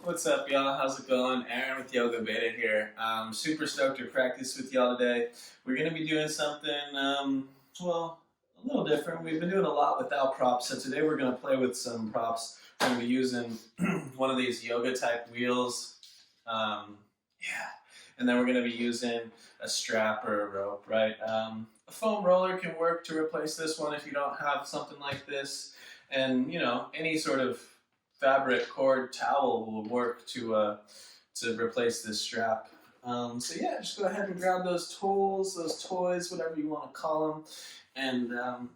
What's up, y'all? How's it going? Aaron with Yoga Beta here. Super stoked to practice with y'all today. We're going to be doing something, well, a little different. We've been doing a lot without props, so today we're going to play with some props. We're going to be using one of these yoga-type wheels. Yeah. And then we're going to be using a strap or a rope, right? A foam roller can work to replace this one if you don't have something like this. And, you know, any sort of fabric cord towel will work to replace this strap. So yeah, just go ahead and grab those tools, those toys, whatever you want to call them, and then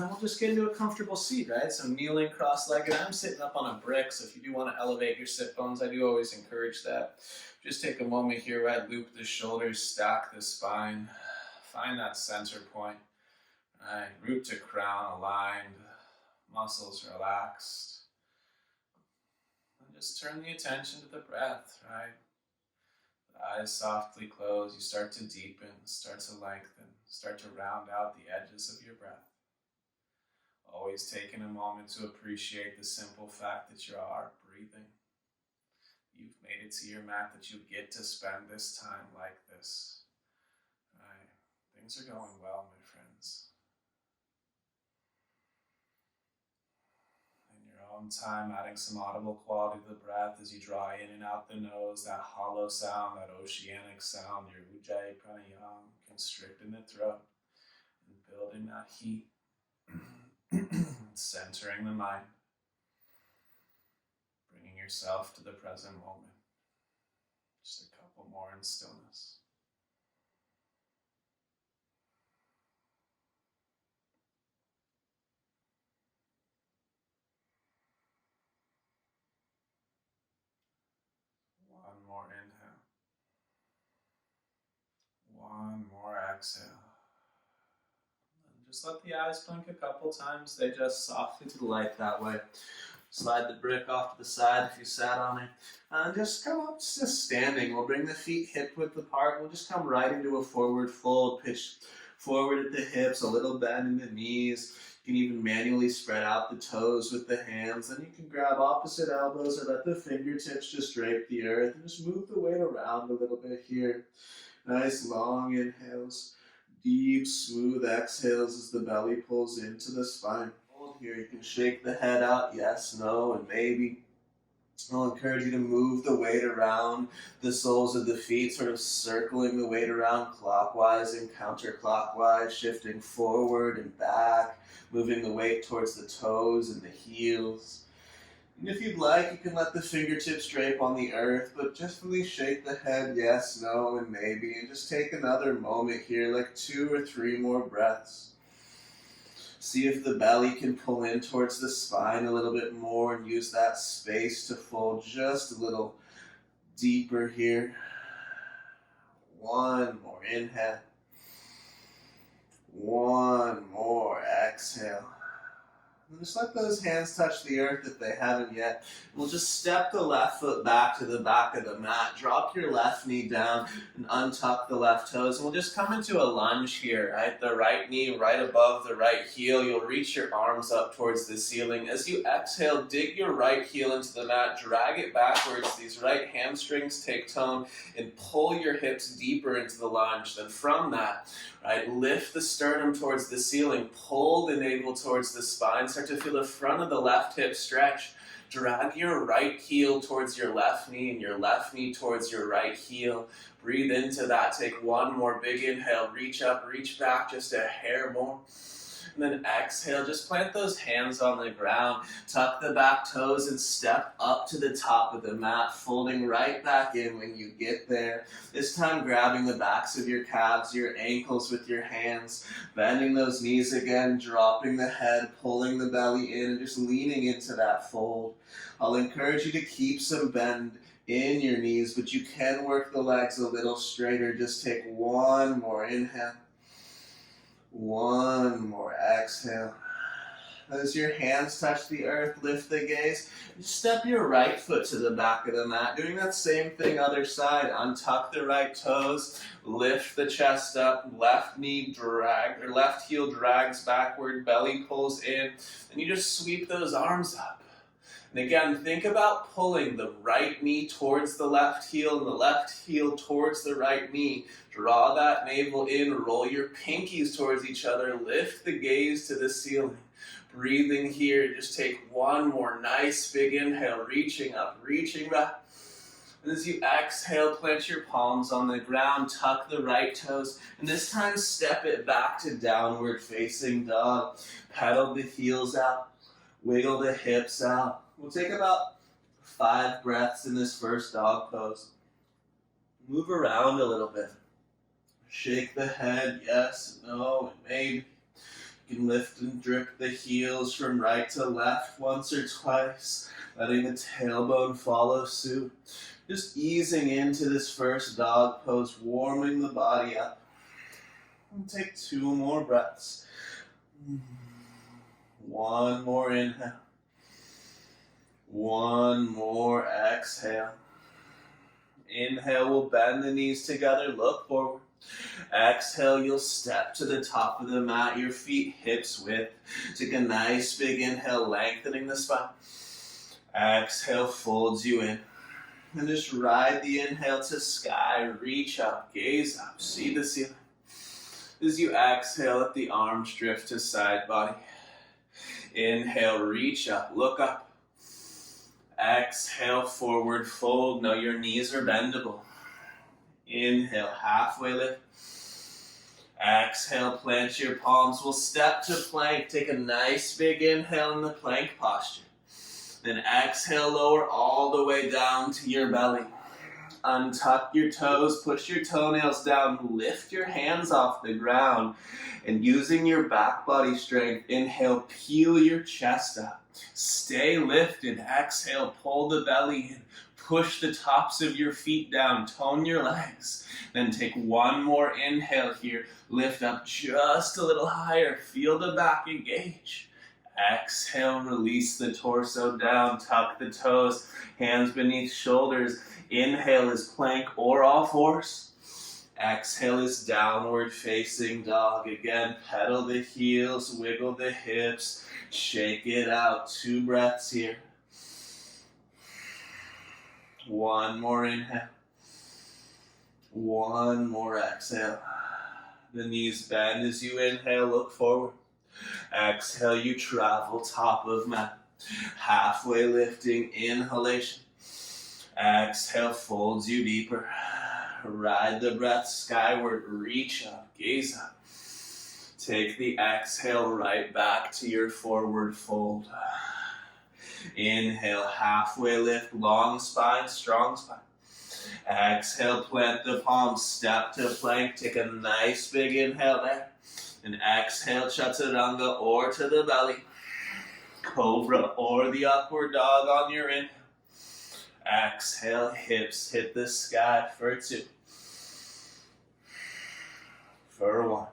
we'll just get into a comfortable seat, right? So kneeling, cross-legged. I'm sitting up on a brick, so if you do want to elevate your sit bones, I do always encourage that. Just take a moment here, right? Loop the shoulders, stack the spine, find that center point, right? Root to crown aligned, muscles relaxed. Just turn the attention to the breath, right? The eyes softly close. You start to deepen, start to lengthen, start to round out the edges of your breath. Always taking a moment to appreciate the simple fact that you are breathing. You've made it to your mat, that you get to spend this time like this. Right? Things are going well, my friends. Own time, adding some audible quality to the breath as you draw in and out the nose, that hollow sound, that oceanic sound, your Ujjayi Pranayama, constricting the throat and building that heat, centering the mind, bringing yourself to the present moment. Just a couple more in stillness. One more inhale. One more exhale. And just let the eyes blink a couple times. They adjust softly to the light that way. Slide the brick off to the side if you sat on it. And just come up, just standing. We'll bring the feet hip width apart. We'll just come right into a forward fold, pitch forward at the hips, a little bend in the knees. You can even manually spread out the toes with the hands. Then you can grab opposite elbows or let the fingertips just drape the earth and just move the weight around a little bit here. Nice long inhales, deep, smooth exhales as the belly pulls into the spine. Hold here, you can shake the head out, yes, no, and maybe. I'll encourage you to move the weight around the soles of the feet, sort of circling the weight around clockwise and counterclockwise, shifting forward and back, moving the weight towards the toes and the heels. And if you'd like, you can let the fingertips drape on the earth, but just really shake the head, yes, no, and maybe, and just take another moment here, like 2 or 3 more breaths. See if the belly can pull in towards the spine a little bit more and use that space to fold just a little deeper here. One more inhale. One more exhale. And just let those hands touch the earth if they haven't yet. We'll just step the left foot back to the back of the mat. Drop your left knee down and untuck the left toes. And we'll just come into a lunge here, right? The right knee right above the right heel. You'll reach your arms up towards the ceiling. As you exhale, dig your right heel into the mat. Drag it backwards. These right hamstrings take tone and pull your hips deeper into the lunge. Then from that, right, lift the sternum towards the ceiling. Pull the navel towards the spine. Start to feel the front of the left hip stretch. Drag your right heel towards your left knee and your left knee towards your right heel. Breathe into that. Take one more big inhale. Reach up, reach back just a hair more. And then exhale, just plant those hands on the ground. Tuck the back toes and step up to the top of the mat, folding right back in when you get there. This time grabbing the backs of your calves, your ankles with your hands, bending those knees again, dropping the head, pulling the belly in, and just leaning into that fold. I'll encourage you to keep some bend in your knees, but you can work the legs a little straighter. Just take one more inhale. One more exhale. As your hands touch the earth, lift the gaze. Step your right foot to the back of the mat. Doing that same thing other side. Untuck the right toes. Lift the chest up. Left knee drag, or left heel drags backward. Belly pulls in. And you just sweep those arms up. And again, think about pulling the right knee towards the left heel and the left heel towards the right knee. Draw that navel in, roll your pinkies towards each other, lift the gaze to the ceiling. Breathing here, just take one more nice big inhale, reaching up, reaching back. And as you exhale, plant your palms on the ground, tuck the right toes, and this time step it back to downward facing dog. Pedal the heels out, wiggle the hips out. We'll take about 5 breaths in this first dog pose. Move around a little bit. Shake the head, yes, no, and maybe. You can lift and drip the heels from right to left once or twice, letting the tailbone follow suit. Just easing into this first dog pose, warming the body up. And take 2 more breaths. One more inhale. One more exhale. Inhale, we'll bend the knees together, look forward. Exhale, you'll step to the top of the mat, your feet hips width. Take a nice big inhale, lengthening the spine. Exhale, folds you in. And just ride the inhale to sky, reach up, gaze up, see the ceiling. As you exhale, let the arms drift to side body. Inhale, reach up, look up. Exhale, forward fold. Know your knees are bendable. Inhale, halfway lift. Exhale, plant your palms. We'll step to plank. Take a nice big inhale in the plank posture. Then exhale, lower all the way down to your belly. Untuck your toes, push your toenails down, lift your hands off the ground. And using your back body strength, inhale, peel your chest up. Stay lifted. Exhale, pull the belly in. Push the tops of your feet down, tone your legs. Then take one more inhale here. Lift up just a little higher. Feel the back engage. Exhale, release the torso down, tuck the toes, hands beneath shoulders. Inhale is plank or all fours. Exhale is downward facing dog. Again, pedal the heels, wiggle the hips, shake it out. 2 breaths here. One more inhale. One more exhale. The knees bend as you inhale, look forward. Exhale, you travel top of mat. Halfway lifting, inhalation. Exhale, folds you deeper. Ride the breath skyward, reach up, gaze up. Take the exhale right back to your forward fold. Inhale, halfway lift, long spine, strong spine. Exhale, plant the palms, step to plank. Take a nice big inhale there. And exhale, chaturanga or to the belly. Cobra or the upward dog on your inhale. Exhale, hips hit the sky for 2. For 1.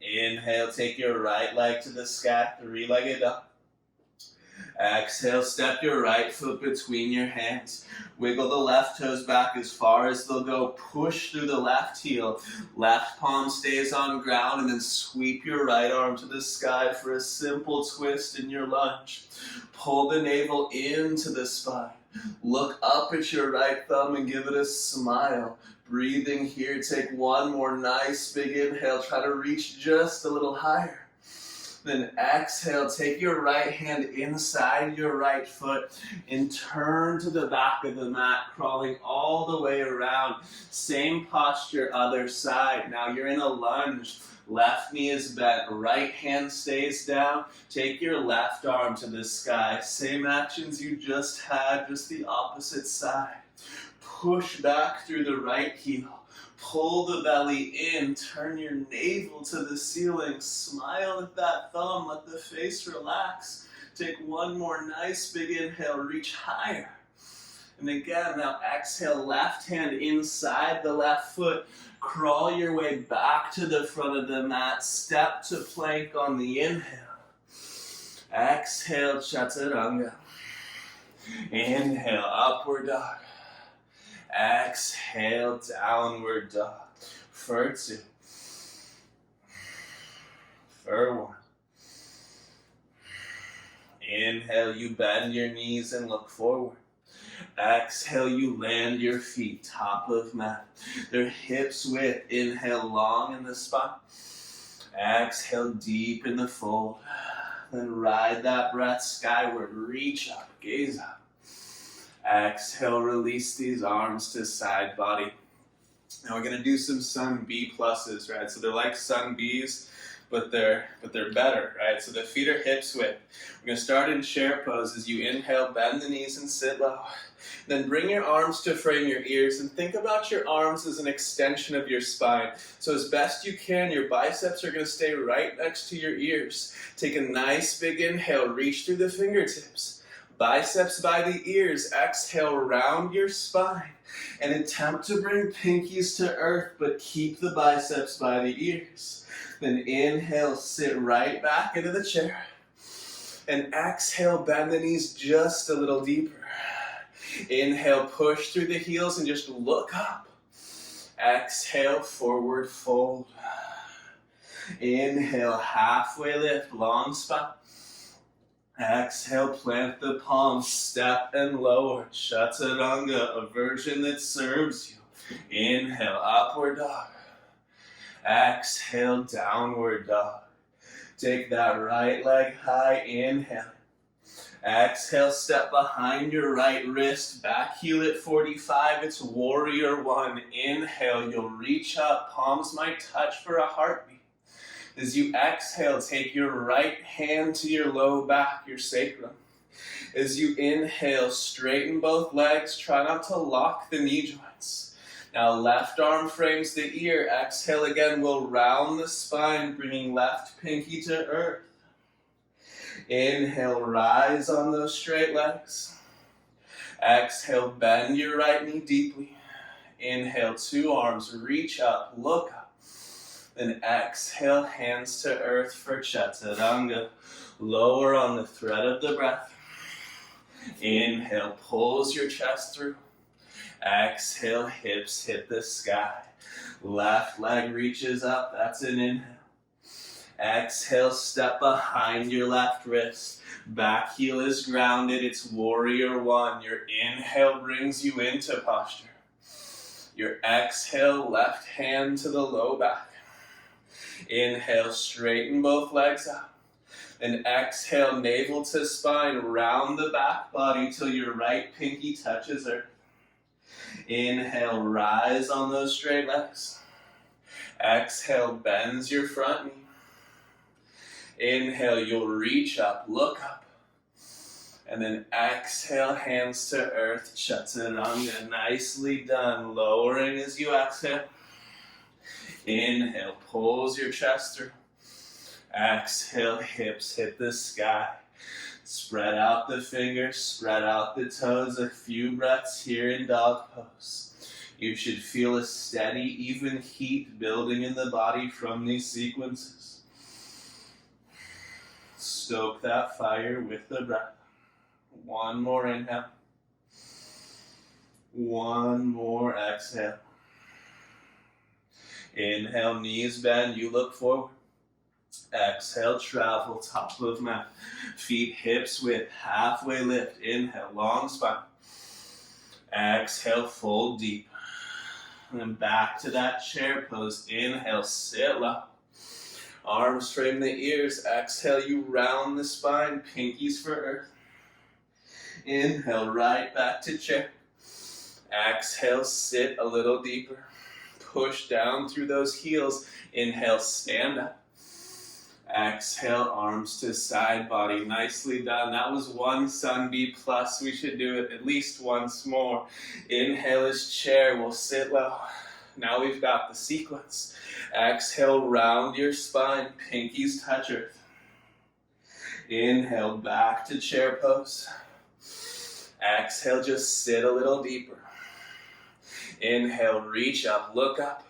Inhale, take your right leg to the sky, 3-legged up. Exhale, step your right foot between your hands. Wiggle the left toes back as far as they'll go. Push through the left heel. Left palm stays on ground, and then sweep your right arm to the sky for a simple twist in your lunge. Pull the navel into the spine. Look up at your right thumb and give it a smile. Breathing here, take one more nice big inhale. Try to reach just a little higher. Then exhale, take your right hand inside your right foot and turn to the back of the mat, crawling all the way around. Same posture, other side. Now you're in a lunge. Left knee is bent, right hand stays down. Take your left arm to the sky. Same actions you just had, just the opposite side. Push back through the right heel. Pull the belly in, turn your navel to the ceiling, smile at that thumb, let the face relax. Take one more nice big inhale, reach higher. And again, now exhale, left hand inside the left foot, crawl your way back to the front of the mat, step to plank on the inhale. Exhale, chaturanga. Inhale, upward dog. Exhale, downward dog. For 2. For 1. Inhale, you bend your knees and look forward. Exhale, you land your feet top of mat. Their hips width. Inhale, long in the spine. Exhale, deep in the fold. Then ride that breath skyward. Reach up, gaze up. Exhale, release these arms to side body. Now we're gonna do some sun B pluses, right? So they're like sun Bs, but they're better, right? So the feet are hips width. We're gonna start in chair pose. As you inhale, bend the knees and sit low. Then bring your arms to frame your ears and think about your arms as an extension of your spine. So as best you can, your biceps are gonna stay right next to your ears. Take a nice big inhale, reach through the fingertips. Biceps by the ears, exhale, round your spine. And attempt to bring pinkies to earth, but keep the biceps by the ears. Then inhale, sit right back into the chair. And exhale, bend the knees just a little deeper. Inhale, push through the heels and just look up. Exhale, forward fold. Inhale, halfway lift, long spine. Exhale, plant the palms, step and lower. Chaturanga, a version that serves you. Inhale, upward dog. Exhale, downward dog. Take that right leg high, inhale. Exhale, step behind your right wrist, back heel at 45, it's warrior one. Inhale, you'll reach up, palms might touch for a heartbeat. As you exhale, take your right hand to your low back, your sacrum. As you inhale, straighten both legs, try not to lock the knee joints. Now left arm frames the ear, exhale again, we'll round the spine, bringing left pinky to earth. Inhale, rise on those straight legs. Exhale, bend your right knee deeply. Inhale, two arms, reach up, look up. Then exhale, hands to earth for Chaturanga. Lower on the thread of the breath. Inhale, pulls your chest through. Exhale, hips hit the sky. Left leg reaches up, that's an inhale. Exhale, step behind your left wrist. Back heel is grounded, it's warrior one. Your inhale brings you into posture. Your exhale, left hand to the low back. Inhale, straighten both legs up. And exhale, navel to spine, round the back body till your right pinky touches earth. Inhale, rise on those straight legs. Exhale, bends your front knee. Inhale, you'll reach up, look up. And then exhale, hands to earth, Chaturanga. Nicely done. Lowering as you exhale. Inhale, pulls your chest through. Exhale, hips hit the sky. Spread out the fingers, spread out the toes. A few breaths here in dog pose. You should feel a steady, even heat building in the body from these sequences. Stoke that fire with the breath. One more inhale. One more exhale. Inhale, knees bend, you look forward. Exhale, travel, top of mat. Feet hips width, halfway lift. Inhale, long spine. Exhale, fold deep. And then back to that chair pose. Inhale, sit low. Arms frame the ears. Exhale, you round the spine. Pinkies for earth. Inhale, right back to chair. Exhale, sit a little deeper. Push down through those heels. Inhale, stand up. Exhale, arms to side body. Nicely done. That was one Sun B plus. We should do it at least once more. Inhale is chair. We'll sit low. Now we've got the sequence. Exhale, round your spine. Pinkies touch earth. Inhale, back to chair pose. Exhale, just sit a little deeper. Inhale, reach up, look up.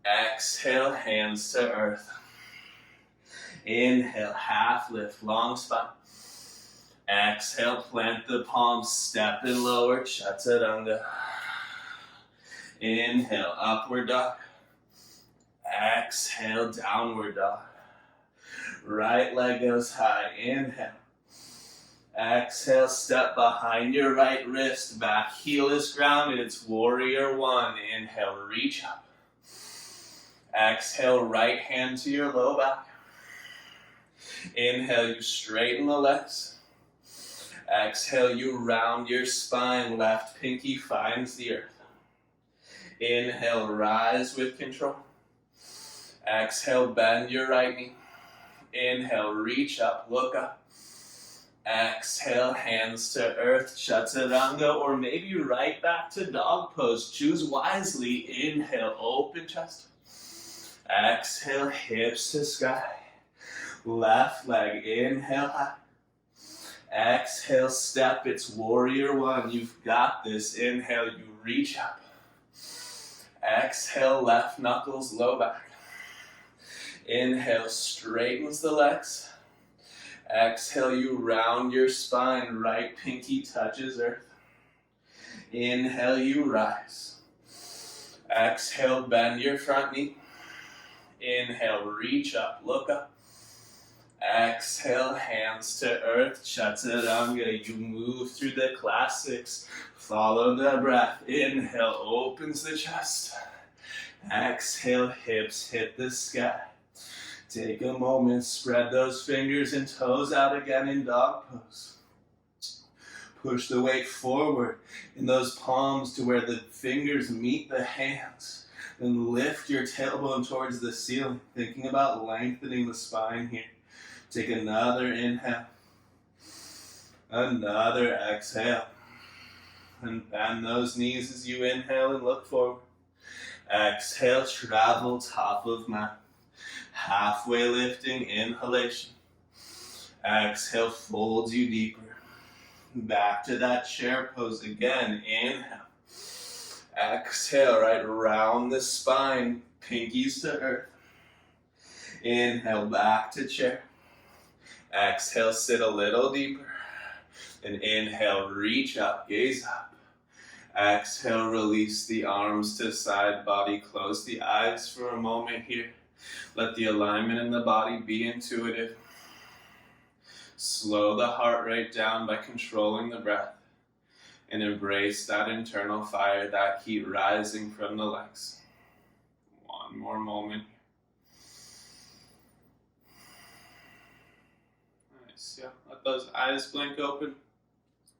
Exhale, hands to earth. Inhale, half lift, long spine. Exhale, plant the palms, step and lower, Chaturanga. Inhale, upward dog. Exhale, downward dog. Right leg goes high, inhale. Exhale, step behind your right wrist. Back heel is grounded. It's warrior one. Inhale, reach up. Exhale, right hand to your low back. Inhale, you straighten the legs. Exhale, you round your spine. Left pinky finds the earth. Inhale, rise with control. Exhale, bend your right knee. Inhale, reach up, look up. Exhale, hands to earth, chaturanga, or maybe right back to dog pose. Choose wisely. Inhale, open chest. Exhale, hips to sky. Left leg, inhale high. Exhale, step, it's warrior one. You've got this. Inhale, you reach up. Exhale, left knuckles, low back. Inhale, straightens the legs. Exhale, you round your spine. Right pinky touches earth. Inhale, you rise. Exhale, bend your front knee. Inhale, reach up, look up. Exhale, hands to earth, chaturanga. You move through the classics. Follow the breath. Inhale, opens the chest. Exhale, hips hit the sky. Take a moment, spread those fingers and toes out again in dog pose. Push the weight forward in those palms to where the fingers meet the hands. Then lift your tailbone towards the ceiling, thinking about lengthening the spine here. Take another inhale, another exhale, and bend those knees as you inhale and look forward. Exhale, travel top of mat. Halfway lifting, inhalation. Exhale, folds you deeper. Back to that chair pose again. Inhale. Exhale, right round the spine, pinkies to earth. Inhale, back to chair. Exhale, sit a little deeper. And inhale, reach up, gaze up. Exhale, release the arms to side body. Close the eyes for a moment here. Let the alignment in the body be intuitive. Slow the heart rate down by controlling the breath. And embrace that internal fire, that heat rising from the legs. One more moment. Nice, yeah. Let those eyes blink open.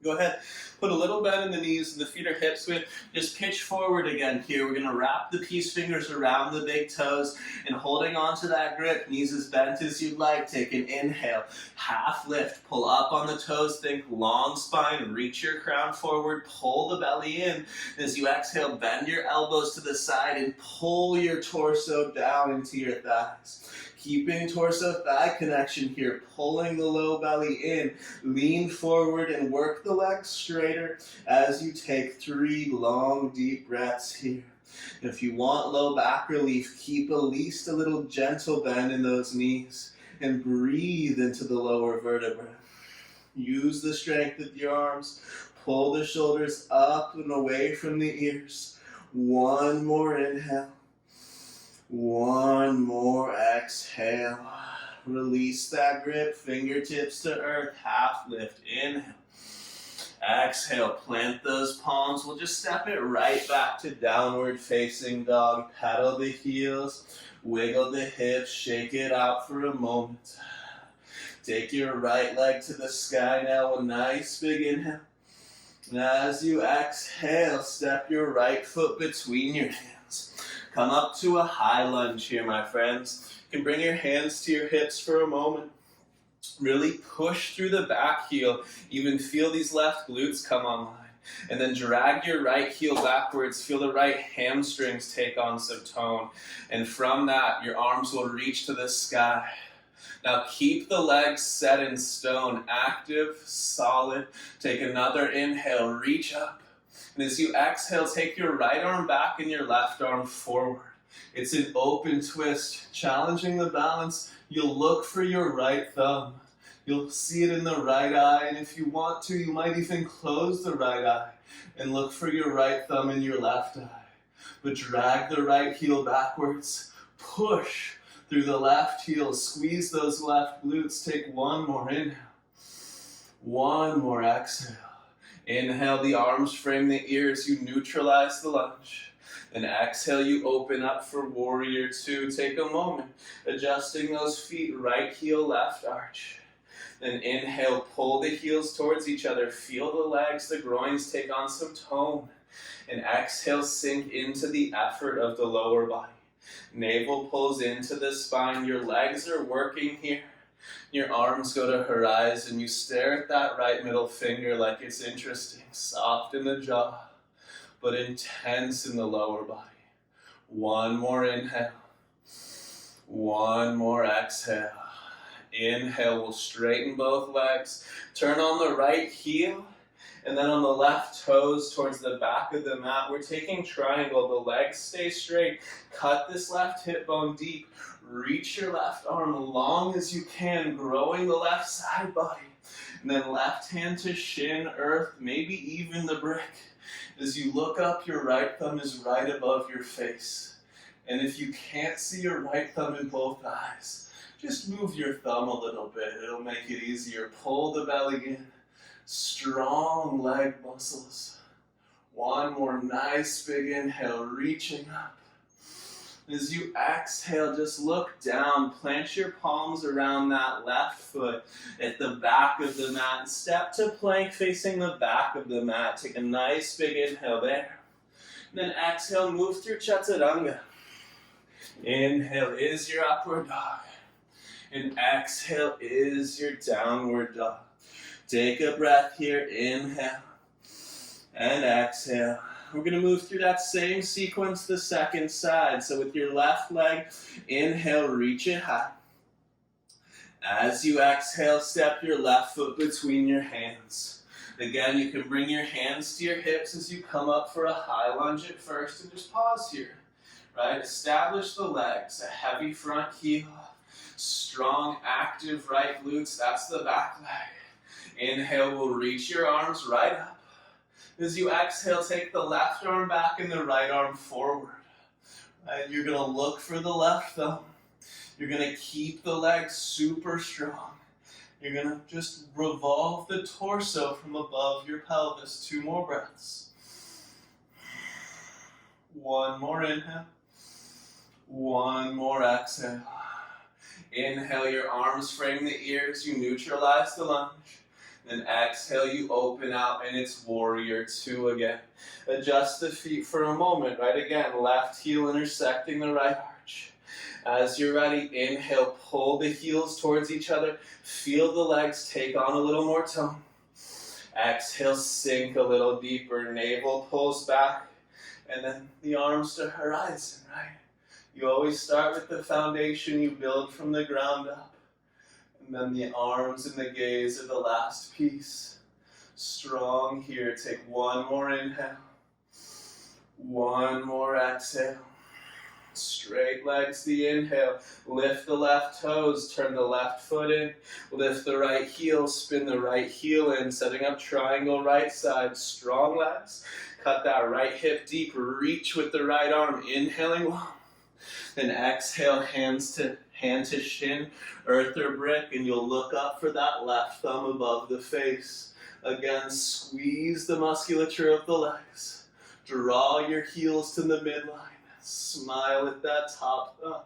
Go ahead, put a little bend in the knees and the feet are hips width. Just pitch forward again here. We're gonna wrap the peace fingers around the big toes and holding onto that grip, knees as bent as you'd like. Take an inhale, half lift, pull up on the toes, think long spine, reach your crown forward, pull the belly in. As you exhale, bend your elbows to the side and pull your torso down into your thighs. Keeping torso-thigh connection here, pulling the low belly in. Lean forward and work the legs straighter as you take 3 long, deep breaths here. If you want low back relief, keep at least a little gentle bend in those knees and breathe into the lower vertebrae. Use the strength of your arms. Pull the shoulders up and away from the ears. One more inhale. One more exhale. Release that grip, fingertips to earth, half lift, inhale. Exhale, plant those palms. We'll just step it right back to downward facing dog. Pedal the heels, wiggle the hips, shake it out for a moment. Take your right leg to the sky now, a nice big inhale. And as you exhale, step your right foot between your hands. Come up to a high lunge here, my friends. You can bring your hands to your hips for a moment. Really push through the back heel. Even feel these left glutes come online. And then drag your right heel backwards. Feel the right hamstrings take on some tone. And from that, your arms will reach to the sky. Now keep the legs set in stone, active, solid. Take another inhale, reach up. And as you exhale, take your right arm back and your left arm forward. It's an open twist, challenging the balance. You'll look for your right thumb. You'll see it in the right eye, and if you want to, you might even close the right eye and look for your right thumb in your left eye. But drag the right heel backwards. Push through the left heel. Squeeze those left glutes. Take one more inhale. One more exhale. Inhale, the arms frame the ears, you neutralize the lunge. Then exhale, you open up for warrior two. Take a moment, adjusting those feet, right heel, left arch. Then inhale, pull the heels towards each other. Feel the legs, the groins take on some tone. And exhale, sink into the effort of the lower body. Navel pulls into the spine. Your legs are working here. Your arms go to horizon. You stare at that right middle finger like it's interesting. Soft in the jaw, but intense in the lower body. One more inhale. One more exhale. Inhale, we'll straighten both legs. Turn on the right heel, and then on the left toes towards the back of the mat. We're taking triangle. The legs stay straight. Cut this left hip bone deep. Reach your left arm long as you can, growing the left side body. And then left hand to shin, earth, maybe even the brick. As you look up, your right thumb is right above your face. And if you can't see your right thumb in both eyes, just move your thumb a little bit. It'll make it easier. Pull the belly in. Strong leg muscles. One more nice big inhale, reaching up. As you exhale, just look down. Plant your palms around that left foot at the back of the mat. And step to plank facing the back of the mat. Take a nice big inhale there. And then exhale, move through Chaturanga. Inhale is your upward dog. And exhale is your downward dog. Take a breath here, inhale, and exhale. We're going to move through that same sequence the second side. So with your left leg, inhale, reach it high. As you exhale, step your left foot between your hands. Again, you can bring your hands to your hips as you come up for a high lunge at first, and just pause here. Right? Establish the legs, a heavy front heel, strong, active right glutes, that's the back leg. Inhale, we'll reach your arms right up. As you exhale, take the left arm back and the right arm forward. Right? You're going to look for the left thumb. You're going to keep the legs super strong. You're going to just revolve the torso from above your pelvis. 2 more breaths. One more inhale. One more exhale. Inhale, your arms frame the ears. You neutralize the lunge. Then exhale, you open out, and it's warrior two again. Adjust the feet for a moment, right? Again, left heel intersecting the right arch. As you're ready, inhale, pull the heels towards each other. Feel the legs take on a little more tone. Exhale, sink a little deeper. Navel pulls back, and then the arms to horizon, right? You always start with the foundation. You build from the ground up. And then the arms and the gaze are the last piece. Strong here. Take one more inhale. One more exhale. Straight legs, the inhale. Lift the left toes. Turn the left foot in. Lift the right heel. Spin the right heel in. Setting up triangle right side. Strong legs. Cut that right hip deep. Reach with the right arm. Inhaling long. Then exhale, hand to shin, earth or brick, and you'll look up for that left thumb above the face. Again, squeeze the musculature of the legs. Draw your heels to the midline. Smile at that top thumb.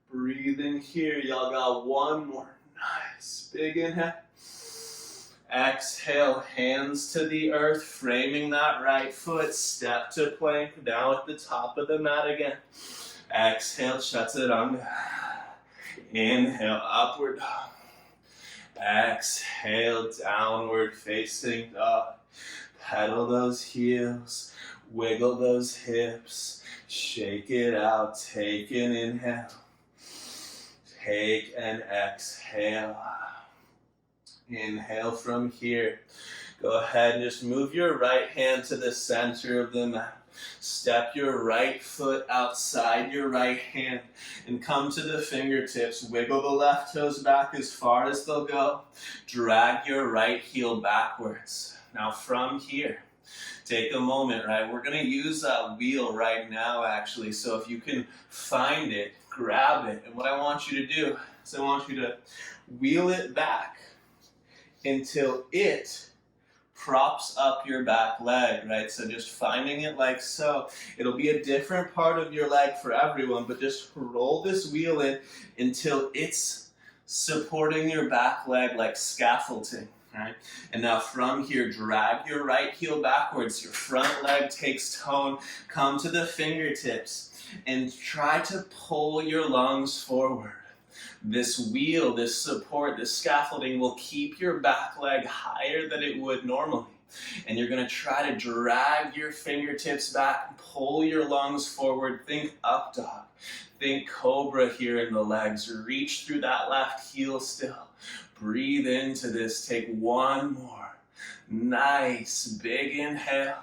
Breathing here. Y'all got one more. Nice. Big inhale. Exhale, hands to the earth, framing that right foot. Step to plank, now at the top of the mat again. Exhale, Chaturanga. Inhale, upward dog. Exhale, downward facing dog. Pedal those heels, wiggle those hips, shake it out, take an inhale. Take an exhale. Inhale from here. Go ahead and just move your right hand to the center of the mat. Step your right foot outside your right hand and come to the fingertips. Wiggle the left toes back as far as they'll go. Drag your right heel backwards. Now from here, take a moment, right? We're going to use that wheel right now, actually. So if you can find it, grab it. And what I want you to do is I want you to wheel it back until it props up your back leg, right? So just finding it like so. It'll be a different part of your leg for everyone, but just roll this wheel in until it's supporting your back leg like scaffolding, right? And now from here, drag your right heel backwards. Your front leg takes tone. Come to the fingertips and try to pull your lungs forward. This wheel, this support, this scaffolding will keep your back leg higher than it would normally. And you're going to try to drag your fingertips back, pull your lungs forward. Think up dog. Think cobra here in the legs. Reach through that left heel still. Breathe into this. Take one more. Nice big inhale.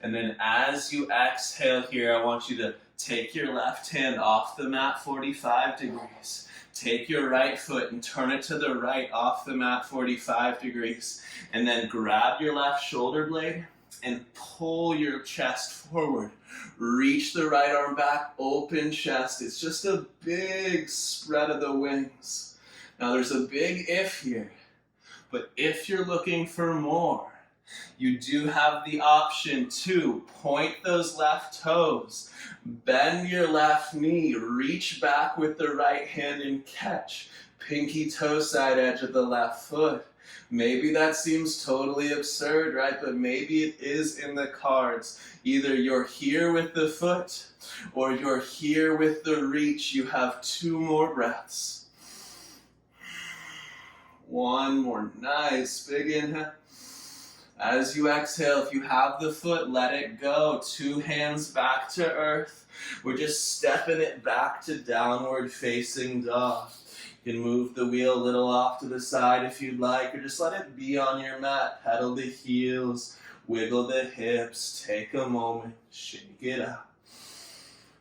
And then as you exhale here, I want you to take your left hand off the mat 45 degrees. Take your right foot and turn it to the right off the mat 45 degrees. And then grab your left shoulder blade and pull your chest forward. Reach the right arm back, open chest. It's just a big spread of the wings. Now there's a big if here, but if you're looking for more, you do have the option to point those left toes, bend your left knee, reach back with the right hand and catch. Pinky toe side edge of the left foot. Maybe that seems totally absurd, right? But maybe it is in the cards. Either you're here with the foot or you're here with the reach. You have 2 more breaths. One more. Nice big inhale. As you exhale, if you have the foot, let it go. 2 hands back to earth. We're just stepping it back to downward facing dog. You can move the wheel a little off to the side if you'd like, or just let it be on your mat. Pedal the heels, wiggle the hips, take a moment, shake it out.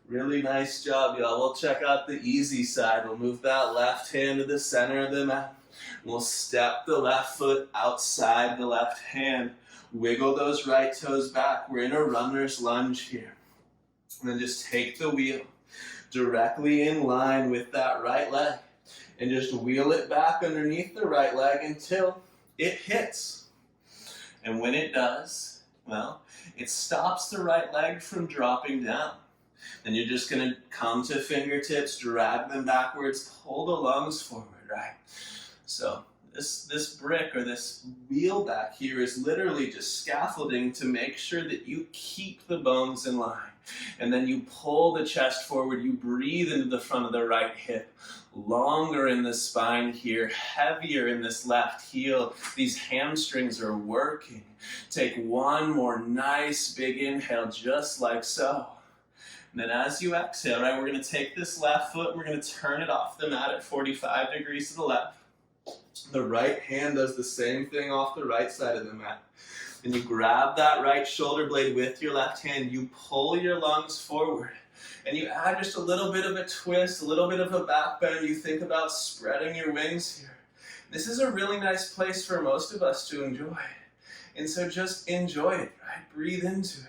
Really nice job, y'all. We'll check out the easy side. We'll move that left hand to the center of the mat. We'll step the left foot outside the left hand. Wiggle those right toes back. We're in a runner's lunge here. And then just take the wheel directly in line with that right leg. And just wheel it back underneath the right leg until it hits. And when it does, well, it stops the right leg from dropping down. Then you're just going to come to fingertips, drag them backwards, pull the lungs forward, right? So this brick or this wheel back here is literally just scaffolding to make sure that you keep the bones in line. And then you pull the chest forward, you breathe into the front of the right hip. Longer in the spine here, heavier in this left heel. These hamstrings are working. Take one more nice big inhale, just like so. And then as you exhale, right, we're going to take this left foot and we're going to turn it off the mat at 45 degrees to the left. The right hand does the same thing off the right side of the mat. And you grab that right shoulder blade with your left hand, you pull your lungs forward. And you add just a little bit of a twist, a little bit of a back bend. You think about spreading your wings here. This is a really nice place for most of us to enjoy. And so just enjoy it, right? Breathe into it.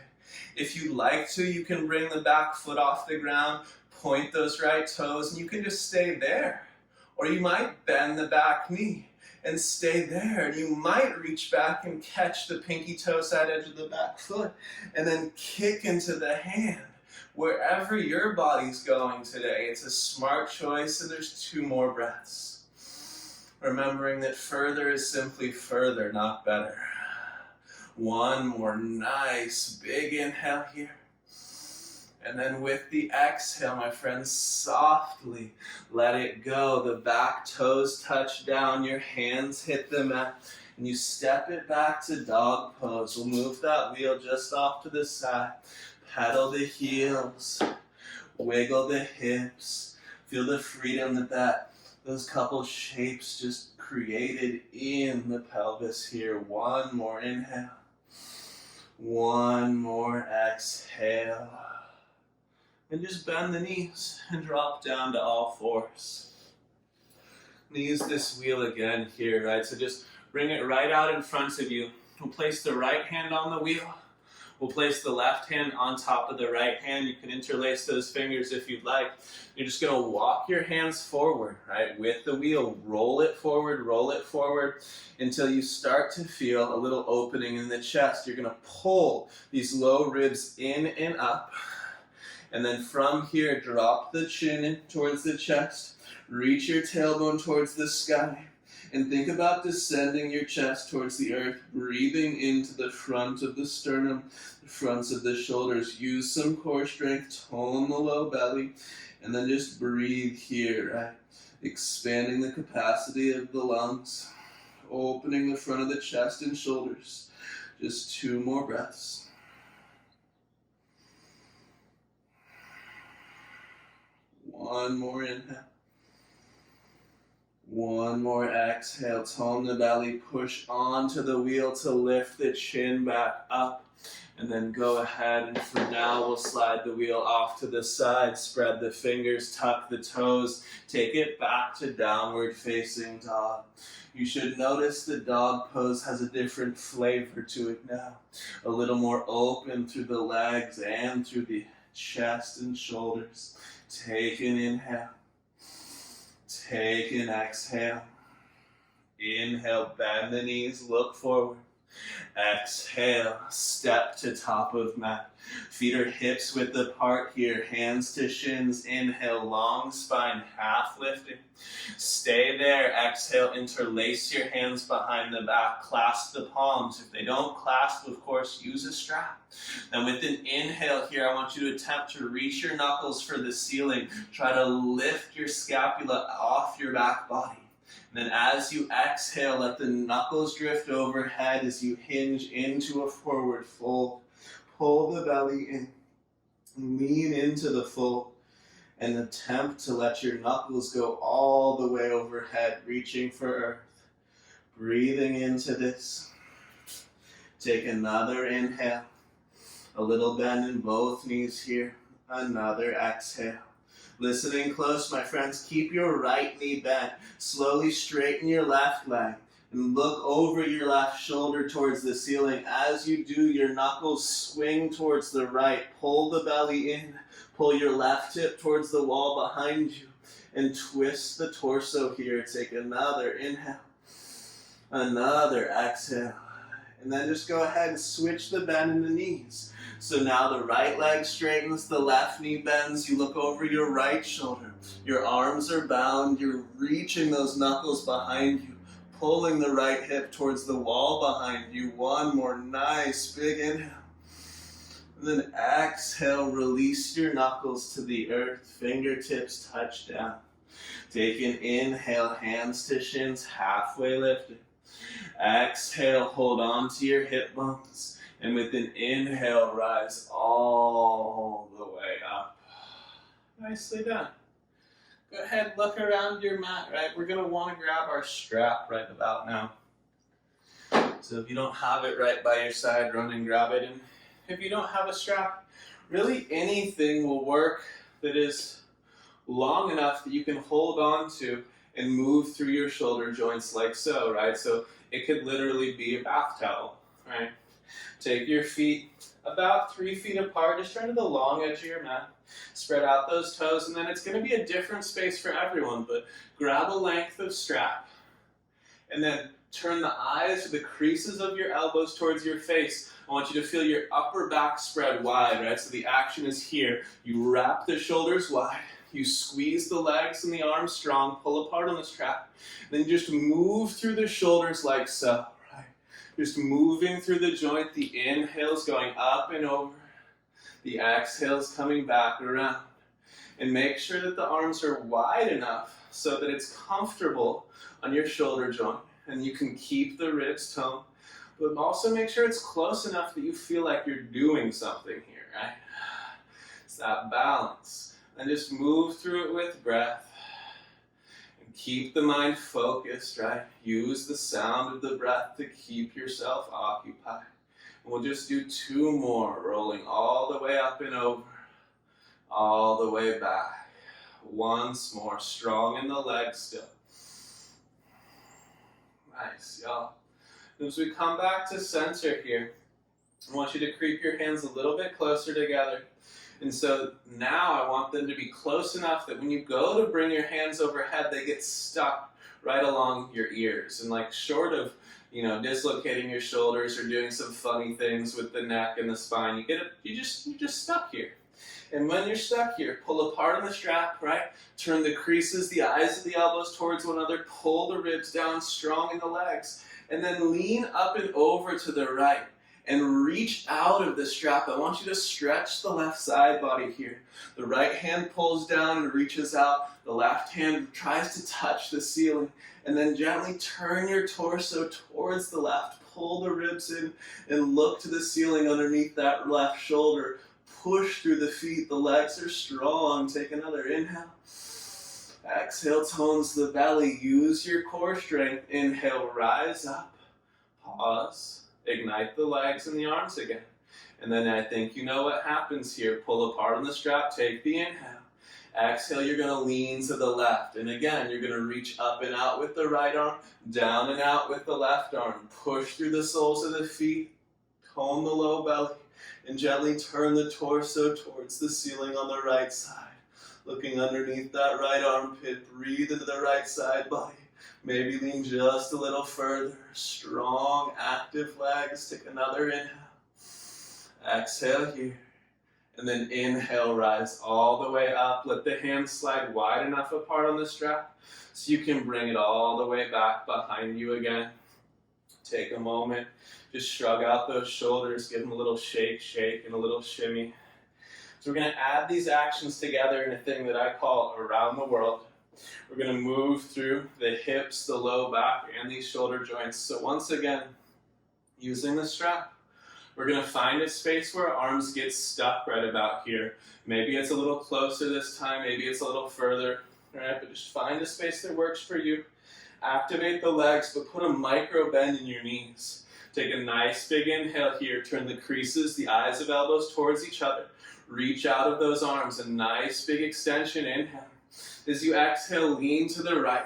If you'd like to, you can bring the back foot off the ground, point those right toes, and you can just stay there. Or you might bend the back knee and stay there. And you might reach back and catch the pinky toe side edge of the back foot and then kick into the hand. Wherever your body's going today, it's a smart choice, and there's 2 more breaths. Remembering that further is simply further, not better. One more nice big inhale here. And then with the exhale, my friends, softly let it go. The back toes touch down, your hands hit the mat, and you step it back to dog pose. We'll move that wheel just off to the side. Pedal the heels, wiggle the hips. Feel the freedom that those couple shapes just created in the pelvis here. One more inhale. One more exhale. And just bend the knees and drop down to all fours. And use this wheel again here, right? So just bring it right out in front of you. We'll place the right hand on the wheel. We'll place the left hand on top of the right hand. You can interlace those fingers if you'd like. You're just going to walk your hands forward, right, with the wheel. Roll it forward until you start to feel a little opening in the chest. You're going to pull these low ribs in and up. And then from here, drop the chin in towards the chest. Reach your tailbone towards the sky. And think about descending your chest towards the earth, breathing into the front of the sternum, the fronts of the shoulders. Use some core strength, tone the low belly, and then just breathe here, right? Expanding the capacity of the lungs, opening the front of the chest and shoulders. Just 2 more breaths. One more inhale. One more exhale. Tone the belly. Push onto the wheel to lift the chin back up. And then go ahead, and for now we'll slide the wheel off to the side. Spread the fingers, tuck the toes. Take it back to downward facing dog. You should notice the dog pose has a different flavor to it now. A little more open through the legs and through the chest and shoulders. Take an inhale. Take an exhale. Inhale, bend the knees, look forward. Exhale, step to top of mat. Feet are hips width apart here, hands to shins. Inhale, long spine, half lifting. Stay there. Exhale, interlace your hands behind the back. Clasp the palms. If they don't clasp, of course, use a strap. Now with an inhale here, I want you to attempt to reach your knuckles for the ceiling. Try to lift your scapula off your back body. And then as you exhale, let the knuckles drift overhead as you hinge into a forward fold. Pull the belly in, lean into the fold, and attempt to let your knuckles go all the way overhead, reaching for earth. Breathing into this. Take another inhale. A little bend in both knees here. Another exhale. Listening close, my friends, keep your right knee bent. Slowly straighten your left leg and look over your left shoulder towards the ceiling. As you do, your knuckles swing towards the right. Pull the belly in. Pull your left hip towards the wall behind you and twist the torso here. Take another inhale. Another exhale. And then just go ahead and switch the bend in the knees. So now the right leg straightens, the left knee bends, you look over your right shoulder. Your arms are bound, you're reaching those knuckles behind you, pulling the right hip towards the wall behind you. One more nice big inhale. And then exhale, release your knuckles to the earth, fingertips touch down. Take an inhale, hands to shins, halfway lifted. Exhale, hold on to your hip bones. And with an inhale, rise all the way up. Nicely done. Go ahead, look around your mat, right? We're going to want to grab our strap right about now. So if you don't have it right by your side, run and grab it. And if you don't have a strap, really anything will work that is long enough that you can hold on to and move through your shoulder joints like so, right? So it could literally be a bath towel, right? Take your feet about 3 feet apart, just turn to the long edge of your mat. Spread out those toes, and then it's going to be a different space for everyone, but grab a length of strap, and then turn the eyes or the creases of your elbows towards your face. I want you to feel your upper back spread wide, right? So the action is here. You wrap the shoulders wide. You squeeze the legs and the arms strong, pull apart on the strap. Then you just move through the shoulders like so. Just moving through the joint, the inhale's going up and over, the exhale's coming back around. And make sure that the arms are wide enough so that it's comfortable on your shoulder joint and you can keep the ribs toned, but also make sure it's close enough that you feel like you're doing something here, right? It's that balance. And just move through it with breath. Keep the mind focused, right? Use the sound of the breath to keep yourself occupied. And we'll just do 2 more, rolling all the way up and over, all the way back. Once more, strong in the legs still. Nice, y'all. As we come back to center here, I want you to creep your hands a little bit closer together. And so now I want them to be close enough that when you go to bring your hands overhead, they get stuck right along your ears. And like short of, dislocating your shoulders or doing some funny things with the neck and the spine, you're just stuck here. And when you're stuck here, pull apart on the strap, right? Turn the creases, the eyes of the elbows towards one another, pull the ribs down strong in the legs, and then lean up and over to the right and reach out of the strap. I want you to stretch the left side body here. The right hand pulls down and reaches out. The left hand tries to touch the ceiling, and then gently turn your torso towards the left. Pull the ribs in and look to the ceiling underneath that left shoulder. Push through the feet. The legs are strong. Take another inhale. Exhale, tones the belly. Use your core strength. Inhale, rise up. Pause. Ignite the legs and the arms again. And then I think you know what happens here. Pull apart on the strap. Take the inhale. Exhale, you're going to lean to the left. And again, you're going to reach up and out with the right arm. Down and out with the left arm. Push through the soles of the feet. Tone the low belly. And gently turn the torso towards the ceiling on the right side. Looking underneath that right armpit, breathe into the right side body. Maybe lean just a little further. Strong, active legs. Take another inhale. Exhale here. And then inhale, rise all the way up. Let the hands slide wide enough apart on the strap so you can bring it all the way back behind you again. Take a moment. Just shrug out those shoulders, give them a little shake, and a little shimmy. So we're going to add these actions together in a thing that I call around the world. We're going to move through the hips, the low back, and these shoulder joints. So once again, using the strap, we're going to find a space where our arms get stuck right about here. Maybe it's a little closer this time, maybe it's a little further, right? But just find a space that works for you. Activate the legs, but put a micro bend in your knees. Take a nice big inhale here. Turn the creases, the eyes of elbows towards each other. Reach out of those arms. A nice big extension. Inhale. As you exhale, lean to the right.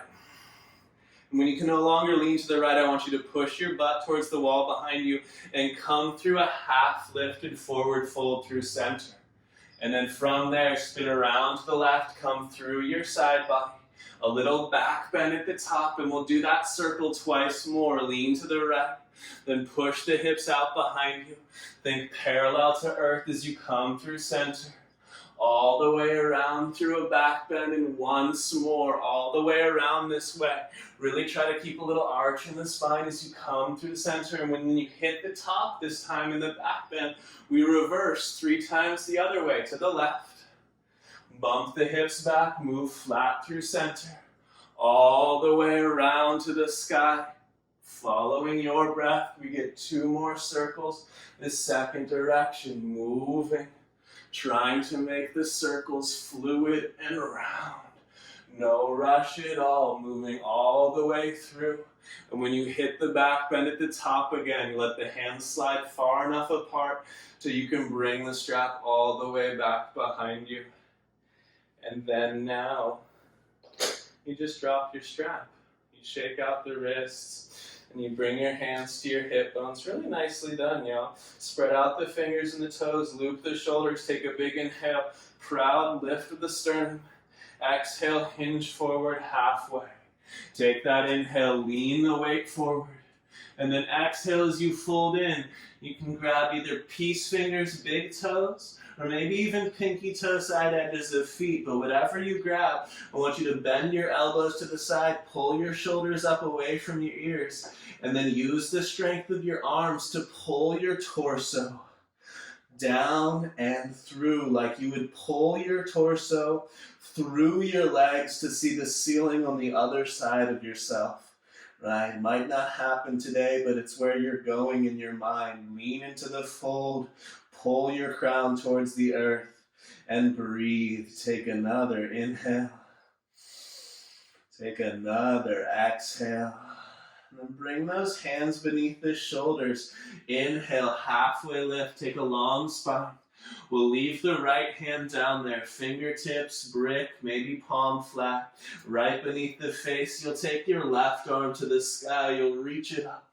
And when you can no longer lean to the right, I want you to push your butt towards the wall behind you and come through a half lifted forward fold through center. And then from there, spin around to the left, come through your side body. A little back bend at the top, and we'll do that circle twice more. Lean to the right. Then push the hips out behind you. Think parallel to earth as you come through center. All the way around through a back bend, and once more, all the way around this way. Really try to keep a little arch in the spine as you come through the center. And when you hit the top this time in the back bend, we reverse 3 times the other way to the left. Bump the hips back, move flat through center. All the way around to the sky. Following your breath, we get 2 more circles. The second direction, moving. Trying to make the circles fluid and round. No rush at all, moving all the way through. And when you hit the back bend at the top again, you let the hands slide far enough apart so you can bring the strap all the way back behind you. And then now, you just drop your strap. You shake out the wrists. And you bring your hands to your hip bones. Really nicely done, y'all. Spread out the fingers and the toes. Loop the shoulders. Take a big inhale. Proud lift of the sternum. Exhale, hinge forward halfway. Take that inhale. Lean the weight forward. And then exhale as you fold in. You can grab either peace fingers, big toes, or maybe even pinky toe side edges of feet, but whatever you grab, I want you to bend your elbows to the side, pull your shoulders up away from your ears, and then use the strength of your arms to pull your torso down and through, like you would pull your torso through your legs to see the ceiling on the other side of yourself. Right? Might not happen today, but it's where you're going in your mind. Lean into the fold, pull your crown towards the earth, and breathe. Take another inhale. Take another exhale. And then bring those hands beneath the shoulders. Inhale, halfway lift. Take a long spine. We'll leave the right hand down there, fingertips, brick, maybe palm flat. Right beneath the face, you'll take your left arm to the sky, you'll reach it up.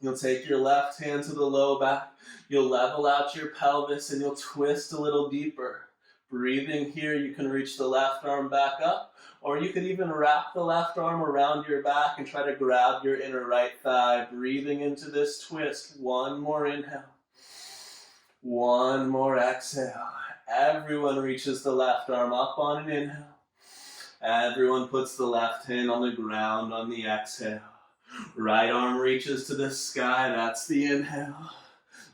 You'll take your left hand to the low back. You'll level out your pelvis and you'll twist a little deeper. Breathing here, you can reach the left arm back up, or you could even wrap the left arm around your back and try to grab your inner right thigh. Breathing into this twist. One more inhale. One more exhale. Everyone reaches the left arm up on an inhale. Everyone puts the left hand on the ground on the exhale. Right arm reaches to the sky, that's the inhale.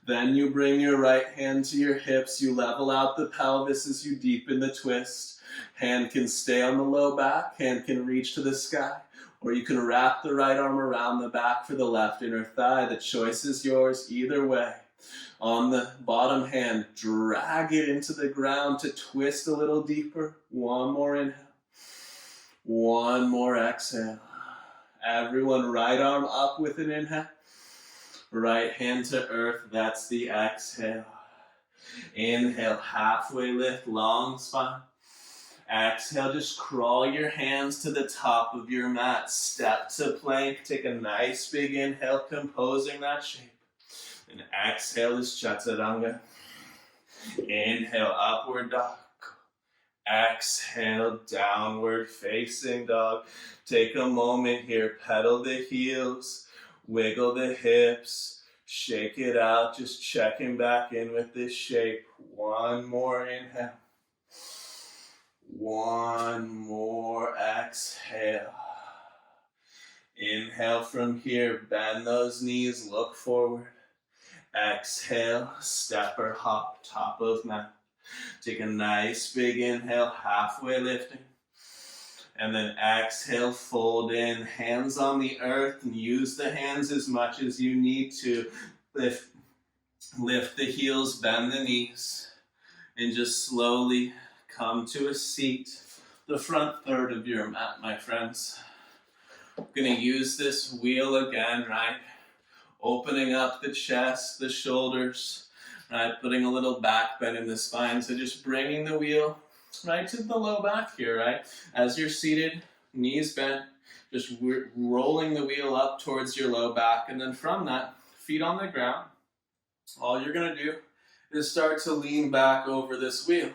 Then you bring your right hand to your hips, you level out the pelvis as you deepen the twist. Hand can stay on the low back, hand can reach to the sky, or you can wrap the right arm around the back for the left inner thigh. The choice is yours either way. On the bottom hand, drag it into the ground to twist a little deeper. One more inhale. One more exhale. Everyone, right arm up with an inhale. Right hand to earth, that's the exhale. Inhale, halfway lift, long spine. Exhale, just crawl your hands to the top of your mat. Step to plank, take a nice big inhale, composing that shape. And exhale is chaturanga. Inhale, upward dog. Exhale, downward facing dog. Take a moment here, pedal the heels, wiggle the hips, shake it out, just checking back in with this shape. One more inhale. One more exhale. Inhale from here, bend those knees, look forward. Exhale, step or hop, top of mat. Take a nice big inhale, halfway lifting. And then exhale, fold in, hands on the earth, and use the hands as much as you need to. Lift the heels, bend the knees, and just slowly come to a seat. The front third of your mat, my friends. I'm gonna use this wheel again, right? Opening up the chest, the shoulders, right? Putting a little back bend in the spine. So just bringing the wheel right to the low back here, right? As you're seated, knees bent, just rolling the wheel up towards your low back. And then from that, feet on the ground. All you're gonna do is start to lean back over this wheel.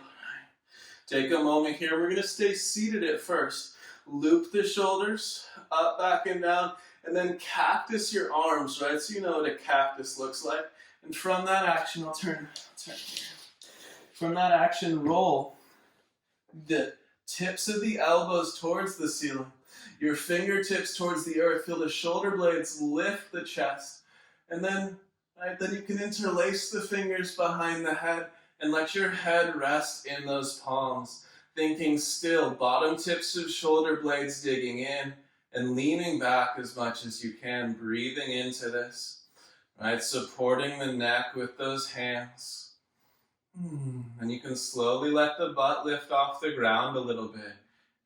Take a moment here. We're gonna stay seated at first. Loop the shoulders, up, back, and down. And then cactus your arms, right? So you know what a cactus looks like. And from that action, I'll turn here. From that action, roll the tips of the elbows towards the ceiling. Your fingertips towards the earth. Feel the shoulder blades lift the chest. And then, right, then you can interlace the fingers behind the head and let your head rest in those palms. Thinking still, bottom tips of shoulder blades digging in. And leaning back as much as you can, breathing into this, right? Supporting the neck with those hands. And you can slowly let the butt lift off the ground a little bit.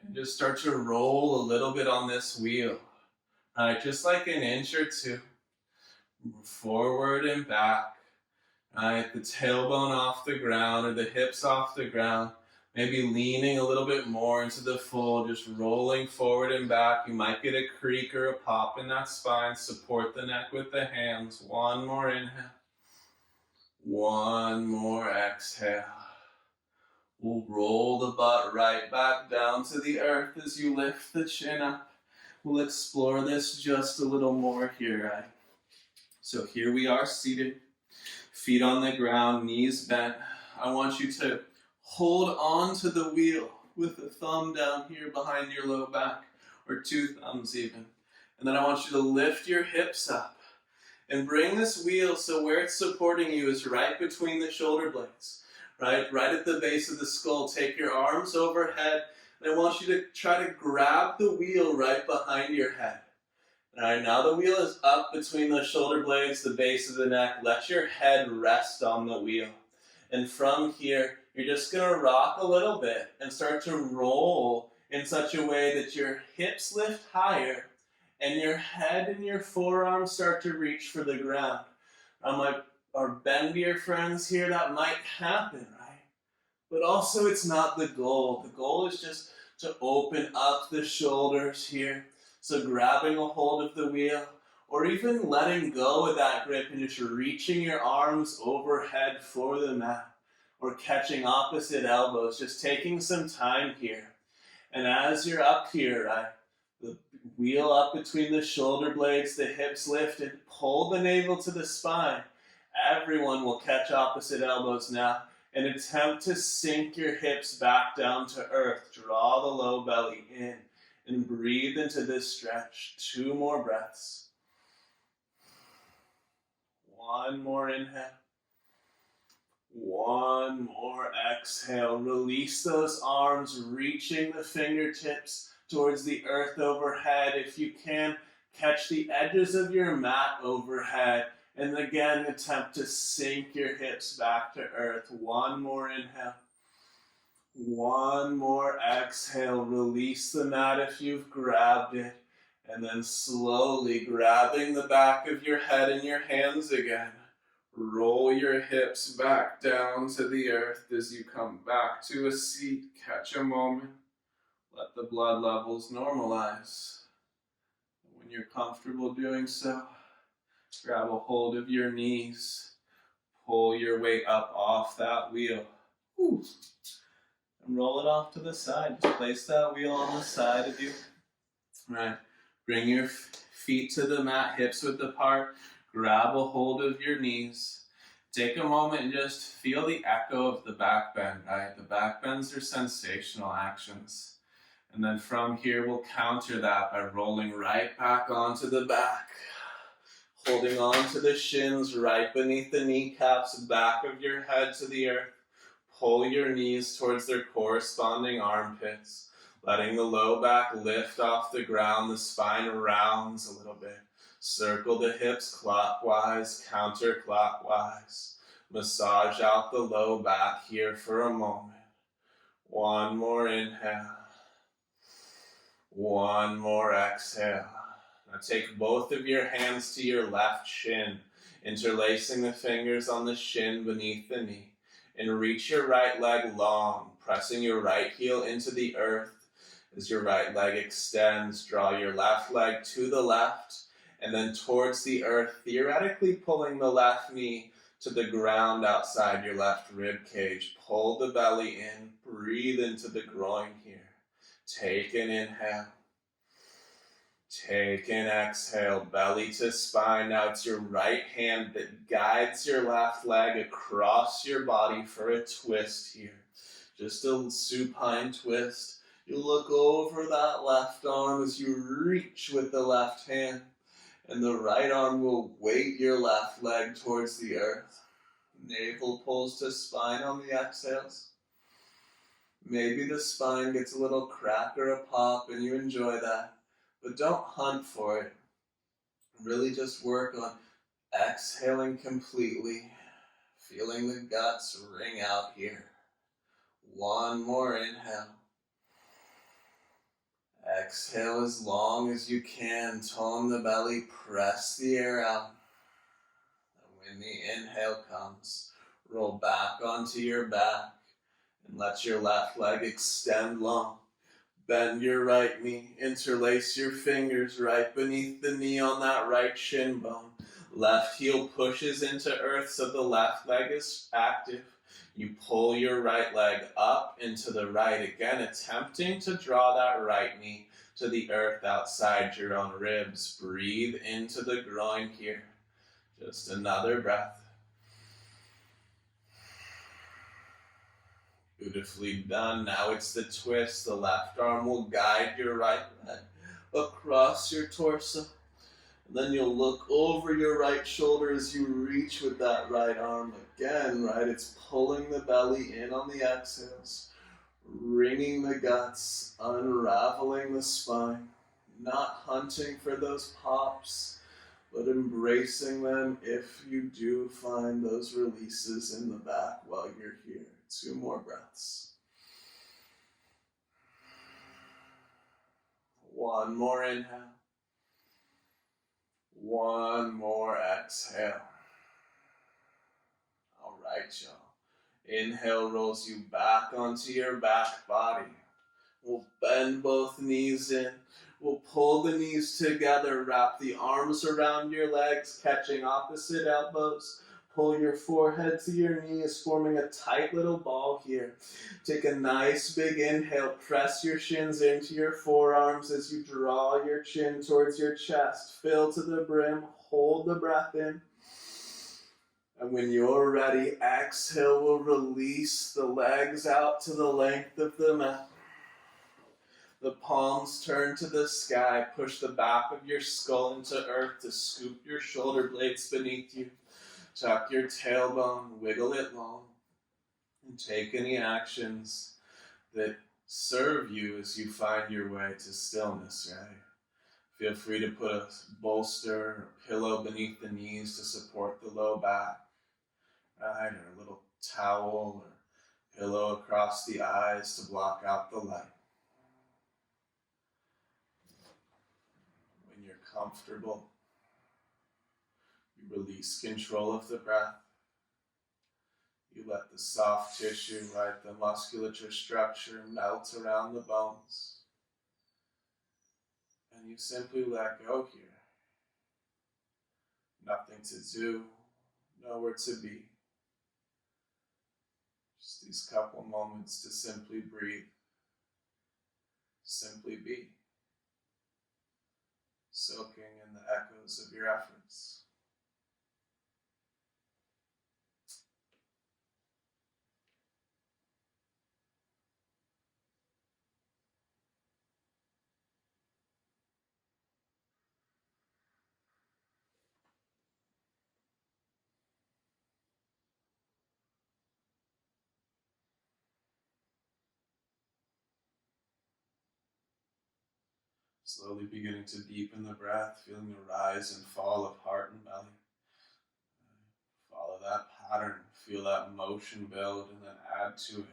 And just start to roll a little bit on this wheel. Right? Just like an inch or two. Forward and back. Right? The tailbone off the ground or the hips off the ground. Maybe leaning a little bit more into the fold, just rolling forward and back. You might get a creak or a pop in that spine. Support the neck with the hands. One more inhale. One more exhale. We'll roll the butt right back down to the earth as you lift the chin up. We'll explore this just a little more here, right? So here we are seated, feet on the ground, knees bent. I want you to hold on to the wheel with the thumb down here behind your low back, or two thumbs even. And then I want you to lift your hips up and bring this wheel so where it's supporting you is right between the shoulder blades, right? Right at the base of the skull. Take your arms overhead, and I want you to try to grab the wheel right behind your head. All right, now the wheel is up between the shoulder blades, the base of the neck. Let your head rest on the wheel. And from here, you're just going to rock a little bit and start to roll in such a way that your hips lift higher and your head and your forearms start to reach for the ground. Our bendier friends here, that might happen, right? But also it's not the goal. The goal is just to open up the shoulders here. So grabbing a hold of the wheel or even letting go of that grip and just reaching your arms overhead for the mat, or catching opposite elbows, just taking some time here. And as you're up here, the wheel up between the shoulder blades, the hips lift, and pull the navel to the spine. Everyone will catch opposite elbows now and attempt to sink your hips back down to earth. Draw the low belly in and breathe into this stretch. 2 more breaths. 1 more inhale. 1 more exhale. Release those arms, reaching the fingertips towards the earth overhead. If you can, catch the edges of your mat overhead. And again, attempt to sink your hips back to earth. 1 more inhale. 1 more exhale. Release the mat if you've grabbed it. And then slowly grabbing the back of your head in your hands again. Roll your hips back down to the earth as you come back to a seat. Catch a moment. Let the blood levels normalize. When you're comfortable doing so, grab a hold of your knees. Pull your weight up off that wheel. Whew. And roll it off to the side. Just place that wheel on the side of you. Right. Bring your feet to the mat, hips width apart. Grab a hold of your knees. Take a moment and just feel the echo of the back bend, right? The back bends are sensational actions. And then from here, we'll counter that by rolling right back onto the back. Holding on to the shins right beneath the kneecaps, back of your head to the earth. Pull your knees towards their corresponding armpits. Letting the low back lift off the ground, the spine rounds a little bit. Circle the hips clockwise, counterclockwise. Massage out the low back here for a moment. 1 more inhale. 1 more exhale. Now take both of your hands to your left shin, interlacing the fingers on the shin beneath the knee. And reach your right leg long, pressing your right heel into the earth. As your right leg extends, draw your left leg to the left and then towards the earth, theoretically pulling the left knee to the ground outside your left rib cage. Pull the belly in, breathe into the groin here. Take an inhale. Take an exhale, belly to spine. Now it's your right hand that guides your left leg across your body for a twist here. Just a supine twist. You look over that left arm as you reach with the left hand, and the right arm will weight your left leg towards the earth. Navel pulls to spine on the exhales. Maybe the spine gets a little crack or a pop and you enjoy that, but don't hunt for it. Really just work on exhaling completely, feeling the guts ring out here. 1 more inhale. Exhale as long as you can. Tone the belly, press the air out. And when the inhale comes, roll back onto your back and let your left leg extend long. Bend your right knee, interlace your fingers right beneath the knee on that right shin bone. Left heel pushes into earth so the left leg is active. You pull your right leg up into the right, again attempting to draw that right knee to the earth outside your own ribs. Breathe into the groin here. Just another breath. Beautifully done. Now it's the twist. The left arm will guide your right leg across your torso. And then you'll look over your right shoulder as you reach with that right arm. Again, right, it's pulling the belly in on the exhales, wringing the guts, unraveling the spine, not hunting for those pops, but embracing them if you do find those releases in the back while you're here. 2 more breaths. 1 more inhale. 1 more exhale. All right, y'all. Inhale rolls you back onto your back body. We'll bend both knees in. We'll pull the knees together, wrap the arms around your legs, catching opposite elbows. Pull your forehead to your knees, forming a tight little ball here. Take a nice big inhale, press your shins into your forearms as you draw your chin towards your chest. Fill to the brim, hold the breath in. And when you're ready, exhale, we'll release the legs out to the length of the mat. The palms turn to the sky. Push the back of your skull into earth to scoop your shoulder blades beneath you. Tuck your tailbone, wiggle it long, and take any actions that serve you as you find your way to stillness, right? Feel free to put a bolster or pillow beneath the knees to support the low back, right? Or a little towel or pillow across the eyes to block out the light. When you're comfortable, you release control of the breath. You let the soft tissue, right, the musculature structure melt around the bones. And you simply let go here. Nothing to do, nowhere to be. Just these couple moments to simply breathe, simply be, soaking in the echoes of your efforts. Slowly beginning to deepen the breath, feeling the rise and fall of heart and belly. Follow that pattern, feel that motion build, and then add to it.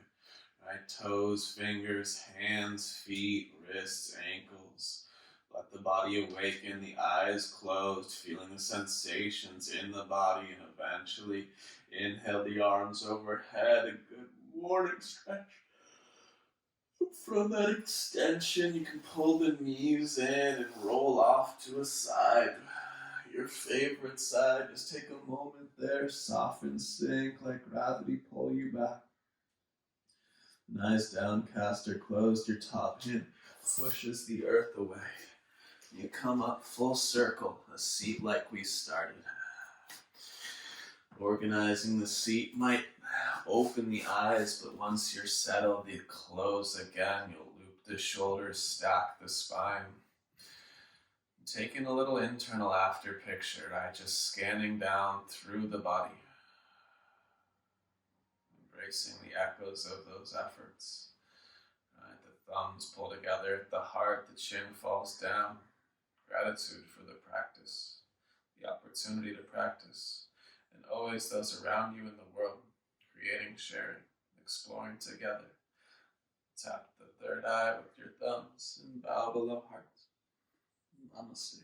Right, toes, fingers, hands, feet, wrists, ankles. Let the body awaken, the eyes closed, feeling the sensations in the body, and eventually inhale the arms overhead, a good morning stretch. From that extension, you can pull the knees in and roll off to a side. Your favorite side. Just take a moment there, soften, sink, let gravity pull you back. Eyes downcast or closed, your top hand pushes the earth away. You come up full circle, a seat like we started. Organizing the seat might open the eyes, but once you're settled, you close again. You'll loop the shoulders, stack the spine. Taking a little internal after picture, right? Just scanning down through the body. Embracing the echoes of those efforts. Right? The thumbs pull together at the heart, the chin falls down. Gratitude for the practice, the opportunity to practice, and always those around you in the world, creating, sharing, exploring together. Tap the third eye with your thumbs and bow below heart. Namaste.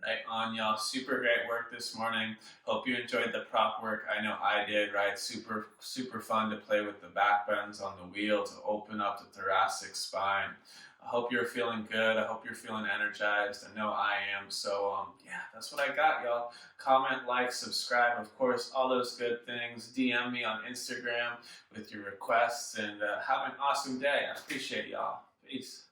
Right on, y'all. Super great work this morning. Hope you enjoyed the prop work. I know I did, right? Super fun to play with the back bends on the wheel to open up the thoracic spine. I hope you're feeling good. I hope you're feeling energized. I know I am. So, yeah, that's what I got, y'all. Comment, like, subscribe, of course, all those good things. DM me on Instagram with your requests, and have an awesome day. I appreciate y'all. Peace.